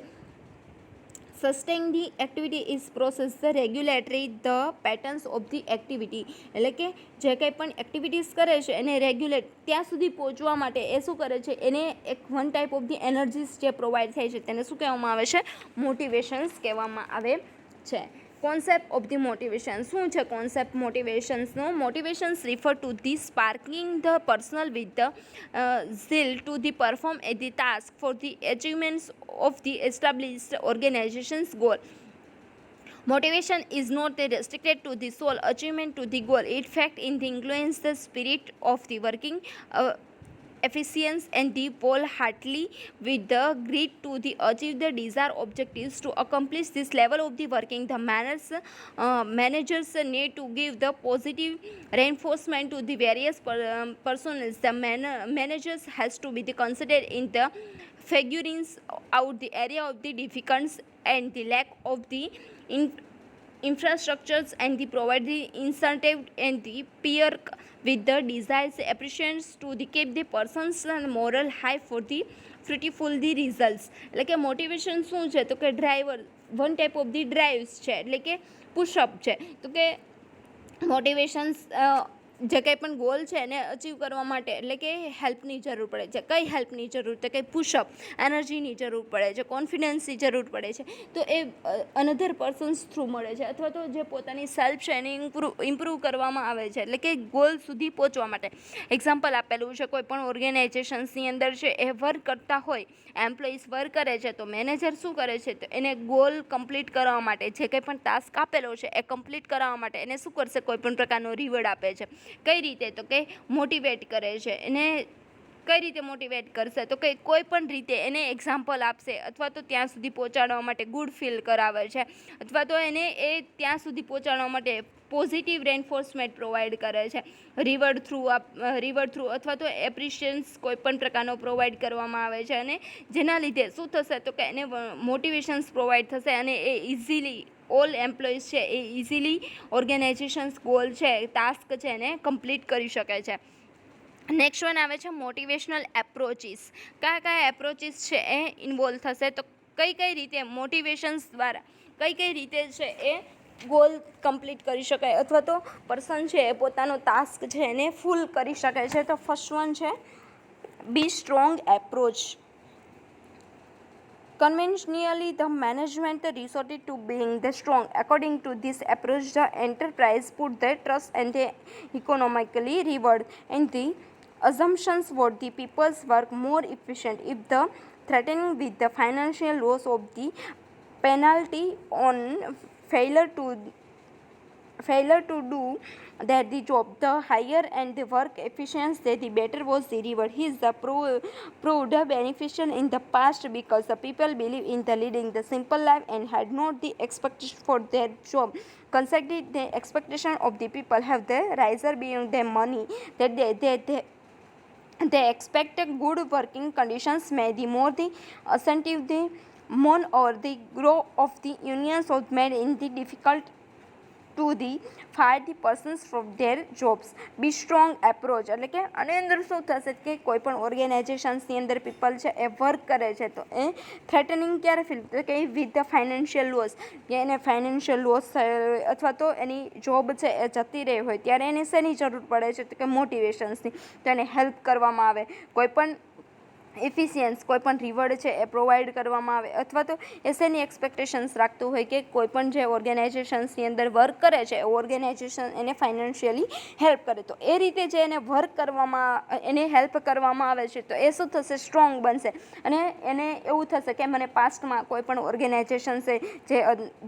Sustain the activity is process the regulatory the patterns of the activity. એટલે કે જે કંઈ પણ એક્ટિવિટીઝ કરે છે એને રેગ્યુલેટ ત્યાં સુધી પહોંચવા માટે એ શું કરે છે એને એક one type of the energies જે પ્રોવાઈડ થાય છે તેને શું કહેવામાં આવે છે મોટિવેશન્સ કહેવામાં આવે છે. Concept of the motivation. શું છે કોન્સેપ્ટ મોટિવેશન્સનો? Motivations refer to the sparking the personal with the zeal to the perform a the task for the achievements of the established organisations goal. Motivation is not restricted to the sole achievement to the goal. It fact in the influence the spirit of the working efficiency and the wholeheartedly with the grit to the achieve the desired objectives. To accomplish this level of the working, the managers need to give the positive reinforcement to the various personnel. The managers has to be considered in the figuring out the area of the difficulties and the lack of the infrastructures and the provide the incentive and the peer with the desires appreciations to the keep the person's moral high for the fruitful the results. એટલે કે motivation શું છે તો કે driver, one type of the drives છે એટલે કે push-up છે. તો કે મોટિવેશન્સ જે કંઈ પણ ગોલ છે એને અચીવ કરવા માટે એટલે કે હેલ્પની જરૂર પડે છે. કઈ હેલ્પની જરૂર તો કે પુશઅપ, એનર્જીની જરૂર પડે છે, કોન્ફિડન્સની જરૂર પડે છે. તો એ અનધર પર્સન્સ થ્રુ મળે છે અથવા તો જે પોતાની સેલ્ફ છે એને ઇમ્પ્રૂવ કરવામાં આવે છે એટલે કે ગોલ સુધી પહોંચવા માટે. એક્ઝામ્પલ આપેલું છે કોઈ પણ ઓર્ગેનાઇઝેશન્સની અંદર છે એ વર્ક કરતા હોય, એમ્પ્લોઈઝ વર્ક કરે છે તો મેનેજર શું કરે છે તો એને ગોલ કમ્પ્લીટ કરવા માટે જે કંઈ પણ ટાસ્ક આપેલો છે એ કમ્પ્લીટ કરાવવા માટે એને શું કરશે કોઈ પણ પ્રકારનો રિવોર્ડ આપે છે. કઈ રીતે તો કે મોટિવેટ કરે છે. એને કઈ રીતે મોટિવેટ કરશે તો કે કોઈ પણ રીતે એને એક્ઝામ્પલ આપશે અથવા તો ત્યાં સુધી પહોંચાડવા માટે ગુડ ફીલ કરાવે છે અથવા તો એને એ ત્યાં સુધી પહોંચાડવા માટે પોઝિટિવ રેન્ફોર્સમેન્ટ પ્રોવાઈડ કરે છે. રિવોર્ડ થ્રુ અથવા તો એપ્રિશિએશન્સ કોઈ પણ પ્રકારનો પ્રોવાઈડ કરવામાં આવે છે અને જેના લીધે શું થશે તો કે એને મોટિવેશન્સ પ્રોવાઈડ થશે અને એ ઇઝીલી ઓલ એમ્પ્લોઈઝ છે એ ઇઝીલી ઓર્ગેનાઇઝેશન્સ ગોલ છે, ટાસ્ક છે એને કમ્પ્લીટ કરી શકે છે. નેક્સ્ટ વન આવે છે મોટિવેશનલ એપ્રોચીસ. કયા એપ્રોચીસ છે એ ઇન્વોલ્વ થશે તો કઈ રીતે મોટિવેશન્સ દ્વારા કઈ રીતે છે એ ગોલ કમ્પ્લીટ કરી શકાય અથવા તો પર્સન છે એ પોતાનો ટાસ્ક છે એને ફૂલ કરી શકે છે. તો ફર્સ્ટ વન છે be strong approach. Conventionally, the management resorted to being the strong. According to this approach, the enterprise put their trust and the economically reward and the assumptions for the people's work more efficient if the threatening with the financial loss of the penalty on failure to do that the job. The higher and the work efficiency, the better was the reward. He is the proved beneficial in the past because the people believe in the leading the simple life and had not the expectation for their job. Consequently, the expectation of the people have the riser beyond their money, that they expect good working conditions. May the more the incentive the more or the grow of the unions of made in the difficult to the fire the persons from their jobs. Be strong approach એટલે કે આની અંદર શું થશે કે કોઈ પણ ઓર્ગેનાઇઝેશન્સની અંદર પીપલ છે એ વર્ક કરે છે તો એ થ્રેટનિંગ ક્યારે ફીલ કે વિથ ધ ફાઇનાન્શિયલ લોસ, કે એને ફાઇનાન્શિયલ લોસ થયો હોય અથવા તો એની જોબ છે એ જતી રહી હોય ત્યારે એને શેની જરૂર પડે છે તો કે મોટિવેશન્સની. તો એને હેલ્પ કરવામાં આવે, કોઈપણ એફિશિયન્સ કોઈપણ રિવોર્ડ છે એ પ્રોવાઈડ કરવામાં આવે, અથવા તો એસેની એક્સપેક્ટેશન્સ રાખતું હોય કે કોઈપણ જે ઓર્ગેનાઇઝેશન્સની અંદર વર્ક કરે છે એ ઓર્ગેનાઇઝેશન એને ફાઇનાન્શિયલી હેલ્પ કરે, તો એ રીતે જે એને વર્ક કરવામાં એને હેલ્પ કરવામાં આવે છે તો એ શું થશે, સ્ટ્રોંગ બનશે. અને એને એવું થશે કે મને પાસ્ટમાં કોઈપણ ઓર્ગેનાઇઝેશન્સે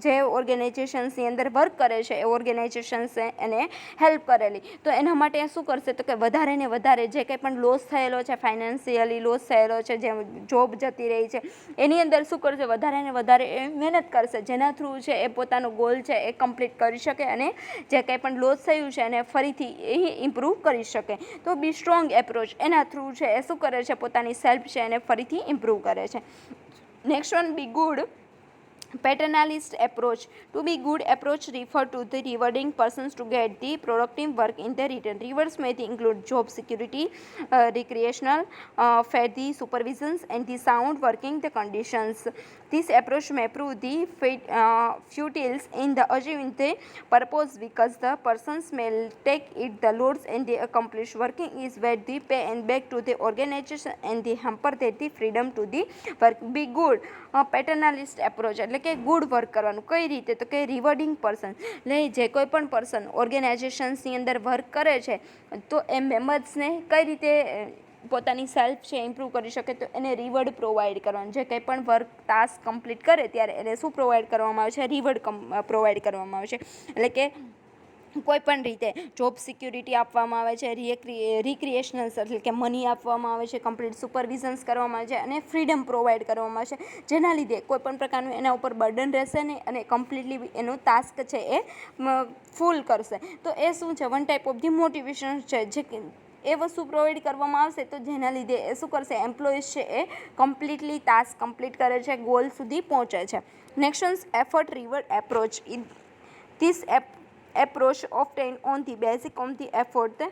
જે ઓર્ગેનાઇઝેશન્સની અંદર વર્ક કરે છે એ ઓર્ગેનાઇઝેશન્સે એને હેલ્પ કરેલી, તો એના માટે શું કરશે તો કે વધારે ને વધારે જે કંઈ પણ લોસ થયેલો છે, ફાઇનાન્શિયલી લોસ થયેલો છે, જે જોબ જતી રહી છે એની અંદર શું કરશે, વધારે ને વધારે એ મહેનત કરશે, જેના થ્રુ છે એ પોતાનો ગોલ છે એ કમ્પ્લીટ કરી શકે અને જે કંઈ પણ લોસ થયું છે એને ફરીથી એ ઇમ્પ્રૂવ કરી શકે. તો બી સ્ટ્રોંગ એપ્રોચ એના થ્રુ છે એ શું કરે છે, પોતાની સેલ્ફ છે એને ફરીથી ઇમ્પ્રૂવ કરે છે. Next one, B good paternalist approach. To be good approach refer to the rewarding persons to get the productive work in their return. Rewards may include job security, recreational, fair the supervisions and the sound working the conditions. This approach may prove the futile in the achieving the purpose because the persons may take it the loads and the accomplished working is where the pay and back to the organization and the hamper that the freedom to the work. Be good paternalist approach એટલે કે good work કરવાનું. કઈ રીતે તો કે rewarding person એટલે જે કોઈ પણ પર્સન ઓર્ગેનાઇઝેશન્સની અંદર વર્ક કરે છે તો એ મેમ્બર્સને કઈ રીતે પોતાની સેલ્ફ છે ઇમ્પ્રૂવ કરી શકે તો એને રિવોર્ડ પ્રોવાઈડ કરવાનું. જે કંઈ પણ વર્ક ટાસ્ક કમ્પ્લીટ કરે ત્યારે એને શું પ્રોવાઈડ કરવામાં આવે છે, રિવોર્ડ પ્રોવાઈડ કરવામાં આવે છે. એટલે કે કોઈપણ રીતે જોબ સિક્યુરિટી આપવામાં આવે છે, રિક્રિએશનલ્સ એટલે કે મની આપવામાં આવે છે, કમ્પ્લીટ સુપરવિઝન્સ કરવામાં આવે છે અને ફ્રીડમ પ્રોવાઈડ કરવામાં આવે છે, જેના લીધે કોઈપણ પ્રકારનું એના ઉપર બર્ડન રહેશે નહીં અને કમ્પ્લીટલી એનો ટાસ્ક છે એ ફૂલ કરશે. તો એ શું છે, one type of the motivation છે, જે એ વસ્તુ પ્રોવાઈડ કરવામાં આવશે તો જેના લીધે એ શું કરશે, એમ્પ્લોઈઝ છે એ કમ્પ્લીટલી ટાસ્ક કમ્પ્લીટ કરે છે, ગોલ સુધી પહોંચે છે. Next, effort reward approach. This approach often on the basis of the effort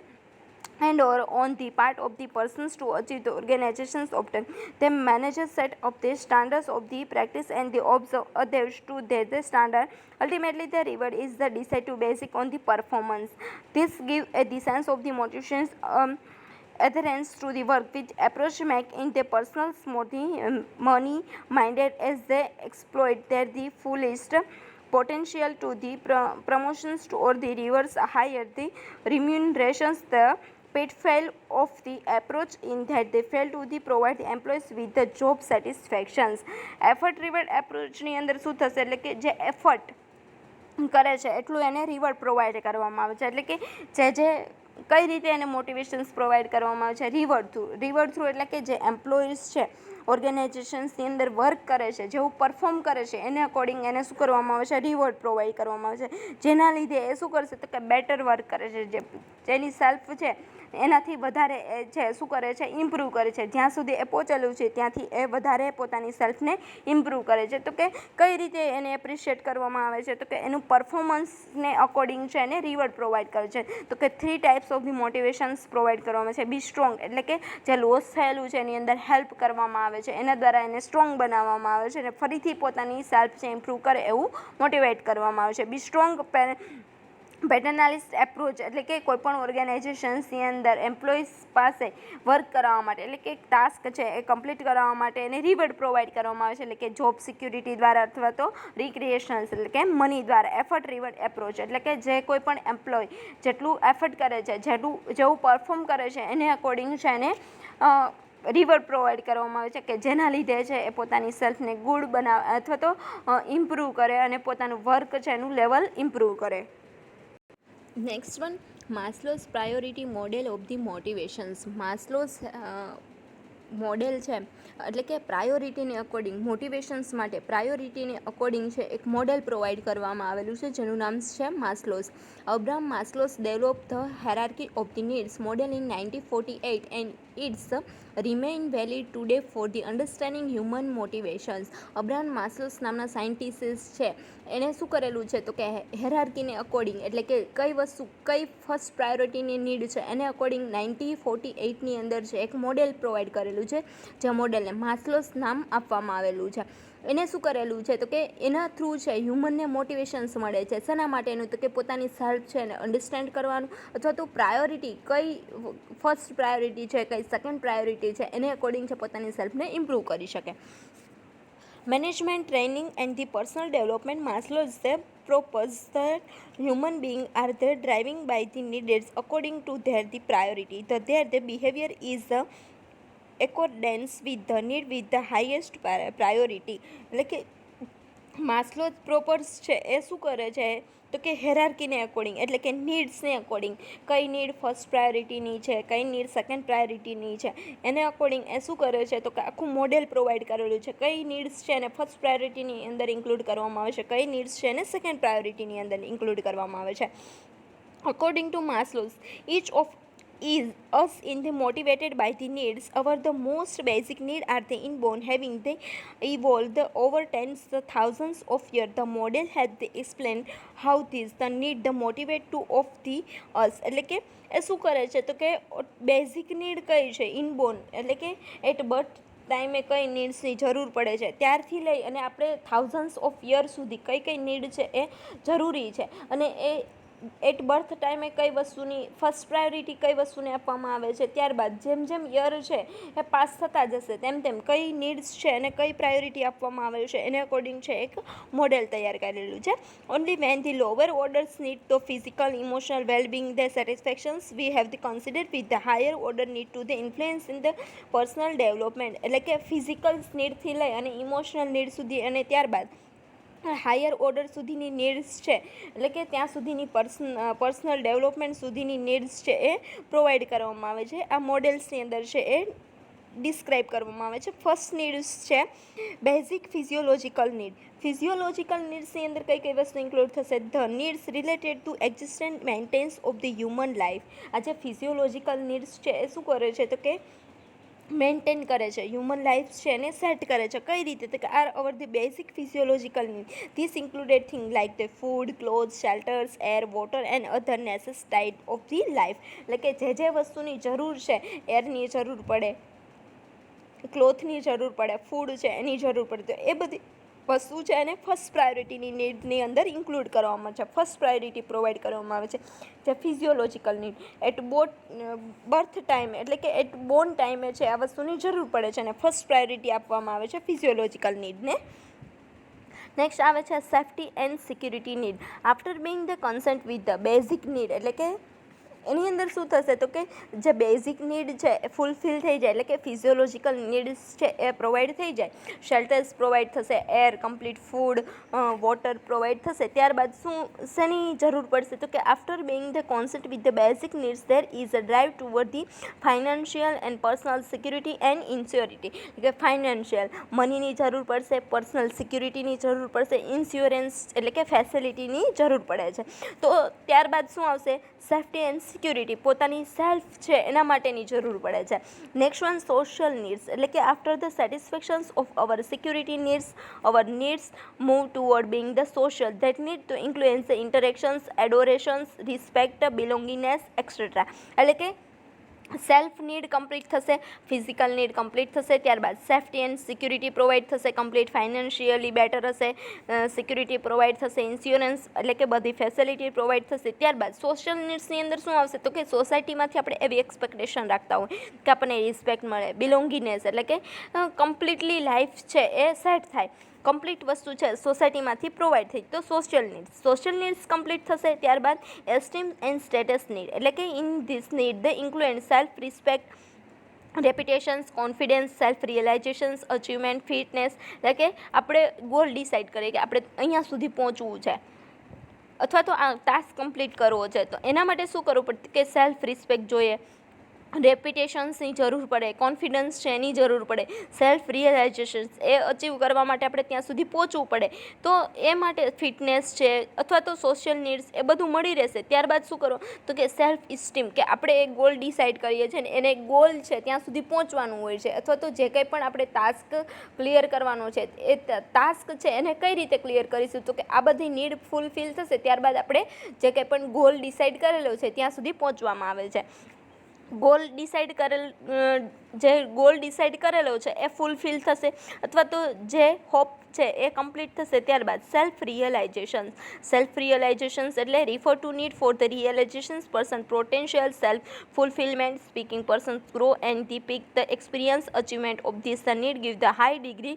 and or on the part of the persons to achieve the organizations often the managers set up the standards of the practice and they observe others to their standard. Ultimately the reward is the decided basic on the performance. This give a the sense of the motivations adherence to the work which approach make in the personal money minded as they exploit their the fullest potential to the promotions to or the rewards higher the remunerations. The pitfall of the approach in that they fail to the provide the employees with the job satisfactions. Effort reward approach ની અંદર શું થશે એટલે કે જે effort કરે છે એટલું એને રિવોર્ડ પ્રોવાઈડ કરવામાં આવે છે. એટલે કે જે કઈ રીતે એને મોટિવેશન્સ પ્રોવાઈડ કરવામાં આવે છે, રિવોર્ડ થ્રુ એટલે કે જે એમ્પ્લોઈઝ છે ઓર્ગેનાઇઝેશન્સની અંદર વર્ક કરે છે, જેવું પરફોર્મ કરે છે એને અકોર્ડિંગ એને શું કરવામાં આવે છે, રિવોર્ડ પ્રોવાઈડ કરવામાં આવે છે, જેના લીધે એ શું કરશે તો કે બેટર વર્ક કરે છે, જેની સેલ્ફ છે એનાથી વધારે એ છે શું કરે છે, ઇમ્પ્રૂવ કરે છે. જ્યાં સુધી એ પહોંચેલું છે ત્યાંથી એ વધારે પોતાની સેલ્ફને ઇમ્પ્રૂવ કરે છે. તો કે કઈ રીતે એને એપ્રિશિએટ કરવામાં આવે છે તો કે એનું પરફોર્મન્સને અકોર્ડિંગ છે એને રિવોર્ડ પ્રોવાઈડ કરે છે. તો કે 3 types of the motivations provide કરવામાં છે. બી સ્ટ્રોંગ એટલે કે જે લોસ થયેલું છે એની અંદર હેલ્પ કરવામાં આવે છે, એના દ્વારા એને સ્ટ્રોંગ બનાવવામાં આવે છે અને ફરીથી પોતાની સેલ્ફ છે ઇમ્પ્રૂવ કરે એવું મોટિવેટ કરવામાં આવે છે. બી સ્ટ્રોંગ પેટર્નાલિસ્ટ એપ્રોચ એટલે કે કોઈપણ ઓર્ગેનાઇઝેશન્સની અંદર એમ્પ્લોઈઝ પાસે વર્ક કરાવવા માટે એટલે કે ટાસ્ક છે એ કમ્પ્લીટ કરાવવા માટે એને રિવોર્ડ પ્રોવાઈડ કરવામાં આવે છે. એટલે કે જોબ સિક્યુરિટી દ્વારા અથવા તો રિક્રિએશન્સ એટલે કે મની દ્વારા. એફર્ટ રિવોર્ડ એપ્રોચ એટલે કે જે કોઈ પણ એમ્પ્લોય જેટલું એફર્ટ કરે છે, જેવું પરફોર્મ કરે છે એને અકોર્ડિંગ છે એને રિવોર્ડ પ્રોવાઈડ કરવામાં આવે છે કે જેના લીધે છે એ પોતાની સેલ્ફને ગુડ બનાવે અથવા તો ઇમ્પ્રૂવ કરે અને પોતાનું વર્ક છે એનું લેવલ ઇમ્પ્રૂવ કરે. Next one, Maslow's priority model of the motivations. Maslow's model છે એટલે કે પ્રાયોરિટીને અકોર્ડિંગ મોટિવેશન્સ માટે પ્રાયોરિટીને અકોર્ડિંગ છે એક મોડેલ પ્રોવાઈડ કરવામાં આવેલું છે જેનું નામ છે Maslow's. Abraham Maslow's develop the hierarchy of the needs model in 1948 and it's remain valid today for the understanding human motivations. Abraham Maslow's નામના સાયન્ટિસ્ટ છે એણે શું કરેલું છે તો કે હેરાર્કીને અકોર્ડિંગ એટલે કે કઈ વસ્તુ કઈ ફર્સ્ટ પ્રાયોરિટીની નીડ છે એને અકોર્ડિંગ 1948ની અંદર છે એક મોડેલ પ્રોવાઈડ કરેલું છે જે મોડેલને માસ્લોઝ નામ આપવામાં આવેલું છે. એને શું કરેલું છે તો કે એના થ્રુ છે હ્યુમનને મોટિવેશન્સ મળે છે. શેના માટેનું તો કે પોતાની સેલ્ફ છે એને અન્ડરસ્ટેન્ડ કરવાનું અથવા તો પ્રાયોરિટી કઈ ફર્સ્ટ પ્રાયોરિટી છે કઈ સેકન્ડ પ્રાયોરિટી છે એને અકોર્ડિંગ છે પોતાની સેલ્ફને ઇમ્પ્રૂવ કરી શકે. Management training and the personal development Maslow's propose that human beings are the driving by the needs according to their the priority. Their the behavior is accordance with the need with the highest priority. એટલે કે માસ્લોઝ પ્રોપર્સ છે એ શું કરે છે તો કે હેરાર્કીને according એટલે કે નીડ્સને અકોર્ડિંગ કઈ નીડ ફર્સ્ટ પ્રાયોરિટીની છે કઈ નીડ સેકન્ડ પ્રાયોરિટીની છે એને અકોર્ડિંગ એ શું કરે છે તો કે આખું મોડેલ પ્રોવાઈડ કરેલું છે. કઈ નીડ્સ છે એને ફર્સ્ટ પ્રાયોરિટીની અંદર ઇન્ક્લુડ કરવામાં આવે છે કઈ નીડ્સ છે એને સેકન્ડ પ્રાયોરિટીની અંદર ઇન્ક્લુડ કરવામાં આવે છે. According to Maslow's each of is us in the motivated by the needs our the most basic need are the inborn having they evolved over tens the thousands of years. The model has they explained how this the need the motivate to of the us એટલે કે એ શું કરે છે તો કે basic need કઈ છે ઇનબોર્ન એટલે કે એટ બર્થ ટાઈમે કઈ નીડ્સની જરૂર પડે છે ત્યારથી લઈ અને આપણે થાઉઝન્ડ્સ ઓફ યર સુધી કઈ કઈ નીડ છે એ જરૂરી છે અને એ એટ બર્થ ટાઈમે કઈ વસ્તુની ફર્સ્ટ પ્રાયોરિટી કઈ વસ્તુને આપવામાં આવે છે ત્યારબાદ જેમ જેમ યર છે એ પાસ થતા જશે તેમ તેમ કઈ નીડ્સ છે અને કઈ પ્રાયોરિટી આપવામાં આવે છે એને અકોર્ડિંગ છે એક મોડેલ તૈયાર કરેલું છે. Only when the lower orders need to physical emotional wellbeing the satisfactions we have the consider with the higher order need to the influence in the personal development એટલે કે ફિઝિકલ નીડથી લઈ અને emotional need સુધી અને ત્યારબાદ higher order સુધીની needs છે એટલે કે ત્યાં સુધીની પર્સનલ ડેવલપમેન્ટ સુધીની નીડ્સ છે એ પ્રોવાઈડ કરવામાં આવે છે. આ મોડેલ્સની અંદર છે એ ડિસ્ક્રાઇબ કરવામાં આવે છે. ફર્સ્ટ નીડ્સ છે બેઝિક ફિઝિયોલોજિકલ નીડ. ફિઝિયોલોજિકલ નીડ્સની અંદર કઈ કઈ વસ્તુ ઇન્ક્લુડ થશે the needs related to existent maintains of the human life. આ જે ફિઝિયોલોજિકલ નીડ્સ છે એ શું કરે છે તો કે મેન્ટેન કરે છે હ્યુમન લાઈફ છે એને સેટ કરે છે કઈ રીતે તો કે are our the basic physiological need this included thing like the food clothes shelters air water and other necessities of the life. એટલે કે જે વસ્તુની જરૂર છે એરની જરૂર પડે ક્લોથની જરૂર પડે ફૂડ છે એની જરૂર પડે તો એ બધી વસ્તુ છે એને ફર્સ્ટ પ્રાયોરિટીની નીડની અંદર ઇન્ક્લુડ કરવામાં છે ફર્સ્ટ પ્રાયોરિટી પ્રોવાઈડ કરવામાં આવે છે. જે ફિઝિયોલોજિકલ નીડ એટ બર્થ ટાઈમે એટલે કે એટ બોર્ન ટાઈમે છે આ વસ્તુની જરૂર પડે છે અને ફર્સ્ટ પ્રાયોરિટી આપવામાં આવે છે ફિઝિયોલોજિકલ નીડને. નેક્સ્ટ આવે છે safety and security need. After being the consent with the basic need એટલે કે એની અંદર શું થશે તો કે જે બેઝિક નીડ છે એ ફૂલફિલ થઈ જાય એટલે કે ફિઝિયોલોજિકલ નીડ્સ છે એ પ્રોવાઈડ થઈ જાય શેલ્ટર્સ પ્રોવાઈડ થશે air complete food water provide થશે ત્યારબાદ શું શેની જરૂર પડશે તો કે after being the concept with the basic needs there is a drive toward the financial and personal security and insecurity. એટલે કે ફાઇનાન્શિયલ મનીની જરૂર પડશે પર્સનલ સિક્યુરિટીની જરૂર પડશે ઇન્સ્યોરન્સ એટલે કે ફેસિલિટીની જરૂર પડે છે. તો ત્યારબાદ શું આવશે સેફ્ટી એન્ડ સિક્યુરિટી પોતાની સેલ્ફ છે એના માટેની જરૂર પડે છે. નેક્સ્ટ વન સોશિયલ નીડ્સ એટલે કે after the satisfactions of our security needs our needs move toward being the social that need to influence the interactions adorations respect belongingness etcetera. એટલે કે સેલ્ફ નીડ કમ્પ્લીટ થશે physical need complete થશે ત્યારબાદ safety and security provide થશે complete financially better હશે security provide થશે insurance એટલે કે બધી ફેસિલિટી પ્રોવાઈડ થશે. ત્યારબાદ સોશિયલ નીડ્સની અંદર શું આવશે તો કે સોસાયટીમાંથી આપણે એવી એક્સપેક્ટેશન રાખતા હોય કે આપણને રિસ્પેક્ટ મળે બિલોંગિંગનેસ એટલે કે કમ્પ્લીટલી લાઈફ છે એ સેટ થાય કમ્પ્લીટ વસ્તુ છે સોસાયટીમાંથી પ્રોવાઈડ થઈ તો સોશિયલ નીડ્સ કમ્પ્લીટ થશે ત્યારબાદ એસ્ટીમ એન્ડ સ્ટેટસ નીડ એટલે કે in this need the influence self respect reputations, confidence, self realisations, achievement, fitness, એટલે કે આપણે ગોલ ડિસાઇડ કરીએ કે આપણે અહીંયા સુધી પહોંચવું છે અથવા તો આ ટાસ્ક કમ્પ્લીટ કરવો છે, તો એના માટે શું કરવું પડે કે સેલ્ફ રિસ્પેક્ટ જોઈએ, રેપ્યુટેશન્સની જરૂર પડે, કોન્ફિડન્સ છે એની જરૂર પડે, સેલ્ફ રિયલાઇઝેશન્સ એ અચીવ કરવા માટે આપણે ત્યાં સુધી પહોંચવું પડે, તો એ માટે ફિટનેસ છે અથવા તો સોશિયલ નીડ્સ એ બધું મળી રહેશે. ત્યારબાદ શું કરો તો કે સેલ્ફ ઇસ્ટીમ, કે આપણે એક ગોલ ડિસાઇડ કરીએ છીએ ને એને ગોલ છે ત્યાં સુધી પહોંચવાનું હોય છે, અથવા તો જે કંઈ પણ આપણે ટાસ્ક ક્લિયર કરવાનો છે એ ટાસ્ક છે એને કઈ રીતે ક્લિયર કરીશું, તો કે આ બધી નીડ ફૂલફિલ થશે ત્યારબાદ આપણે જે કંઈ પણ ગોલ ડિસાઇડ કરેલો છે ત્યાં સુધી પહોંચવામાં આવે છે. ગોલ ડિસાઇડ કરેલો છે એ ફૂલફિલ થશે અથવા તો જે હોપ છે એ કમ્પ્લીટ થશે. ત્યારબાદ સેલ્ફ રિયલાઇઝેશન્સ એટલે refer to need for the realisations person potential self fulfilment speaking persons grow and the peak the experience achievement of this the need give the high degree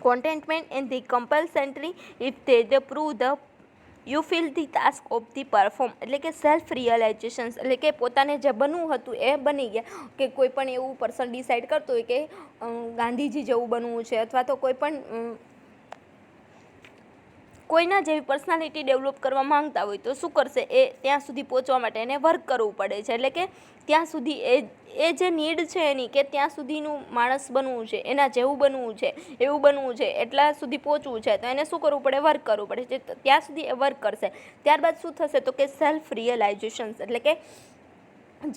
contentment and the compulsory if they prove the you feel the task of the perform, એટલે કે self realisations એટલે કે પોતાને જે બનવું હતું એ બની ગયા. કે કોઈ પણ એવું પર્સન ડિસાઇડ કરતું હોય કે ગાંધીજી જેવું બનવું છે અથવા તો કોઈ પણ કોઈના જેવી પર્સનાલિટી ડેવલપ કરવા માંગતા હોય તો શું કરશે, એ ત્યાં સુધી પહોંચવા માટે એને વર્ક કરવું પડે છે, એટલે કે ત્યાં સુધી એ જે નીડ છે એની કે ત્યાં સુધીનું માણસ બનવું છે, એના જેવું બનવું છે, એવું બનવું છે, એટલા સુધી પહોંચવું છે, તો એને શું કરવું પડે, વર્ક કરવું પડે છે, ત્યાં સુધી એ વર્ક કરશે. ત્યારબાદ શું થશે તો કે સેલ્ફ રિયલાઇઝેશન્સ એટલે કે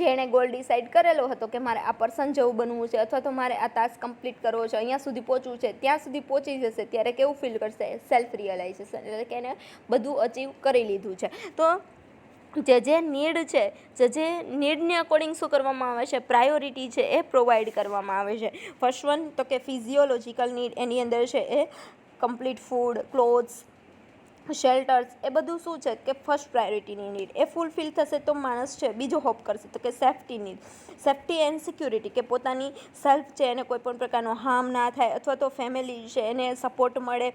જેણે ગોલ ડિસાઇડ કરેલો હતો કે મારે આ પર્સન જેવું બનવું છે અથવા તો મારે આ ટાસ્ક કમ્પ્લીટ કરવો છે, અહીંયા સુધી પહોંચવું છે, ત્યાં સુધી પહોંચી જશે ત્યારે કેવું ફીલ કરશે, સેલ્ફ રિયલાઇઝેશન એટલે કે એને બધું અચીવ કરી લીધું છે. તો જે નીડ છે, જે નીડને અકોર્ડિંગ શું કરવામાં આવે છે, પ્રાયોરિટી છે એ પ્રોવાઈડ કરવામાં આવે છે. ફર્સ્ટ વન તો કે ફિઝિયોલોજિકલ નીડ, એની અંદર છે એ કમ્પ્લીટ ફૂડ, ક્લોથ્સ, શેલ્ટર્સ, એ બધું શું છે કે ફર્સ્ટ પ્રાયોરિટીની નીડ એ ફૂલફિલ થશે તો માણસ છે બીજો હોપ કરશે તો કે safety need, safety and security, કે પોતાની સેલ્ફ છે એને કોઈ પણ પ્રકારનો હાર્મ ના થાય અથવા તો ફેમિલી છે એને સપોર્ટ મળે,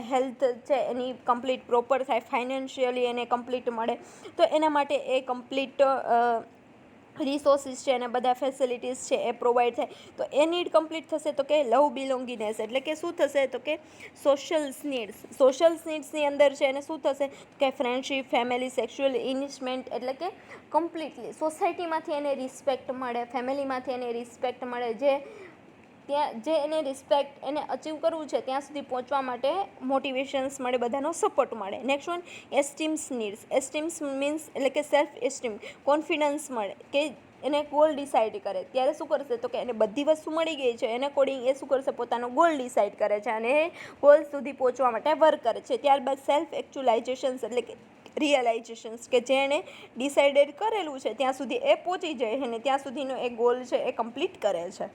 હેલ્થ છે એની કમ્પ્લીટ પ્રોપર થાય, ફાઇનાન્શિયલી એને કમ્પ્લીટ મળે, તો એના માટે એ કમ્પ્લીટ રિસોર્સિસ છે અને બધા ફેસિલિટીઝ છે એ પ્રોવાઈડ થાય. તો એ નીડ કમ્પ્લીટ થશે તો કે લવ બિલોંગિનેસ એટલે કે શું થશે તો કે સોશિયલ નીડ્સની અંદર છે એને શું થશે કે ફ્રેન્ડશિપ, ફેમિલી, સેક્સ્યુઅલ ઇન્વેસ્ટમેન્ટ એટલે કે કમ્પ્લીટલી સોસાયટીમાંથી એને રિસ્પેક્ટ મળે, ફેમિલીમાંથી એને રિસ્પેક્ટ મળે, જે એને રિસ્પેક્ટ એને અચીવ કરવું છે ત્યાં સુધી પહોંચવા માટે મોટિવેશન્સ મળે, બધાનો સપોર્ટ મળે. નેક્સ્ટ વન એસ્ટીમ્સ નીડ્સ, એસ્ટીમ્સ મીન્સ એટલે કે સેલ્ફ એસ્ટીમ, કોન્ફિડન્સ મળે, કે એને ગોલ ડિસાઇડ કરે ત્યારે શું કરશે તો કે એને બધી વસ્તુ મળી ગઈ છે એને અકોર્ડિંગ એ શું કરશે, પોતાનો ગોલ ડિસાઇડ કરે છે અને એ ગોલ સુધી પહોંચવા માટે વર્ક કરે છે. ત્યારબાદ સેલ્ફ એક્ચ્યુલાઇઝેશન્સ એટલે કે રિયલાઇઝેશન્સ, કે જેણે ડિસાઇડેડ કરેલું છે ત્યાં સુધી એ પહોંચી જાય અને ત્યાં સુધીનો એ ગોલ છે એ કમ્પ્લીટ કરે છે.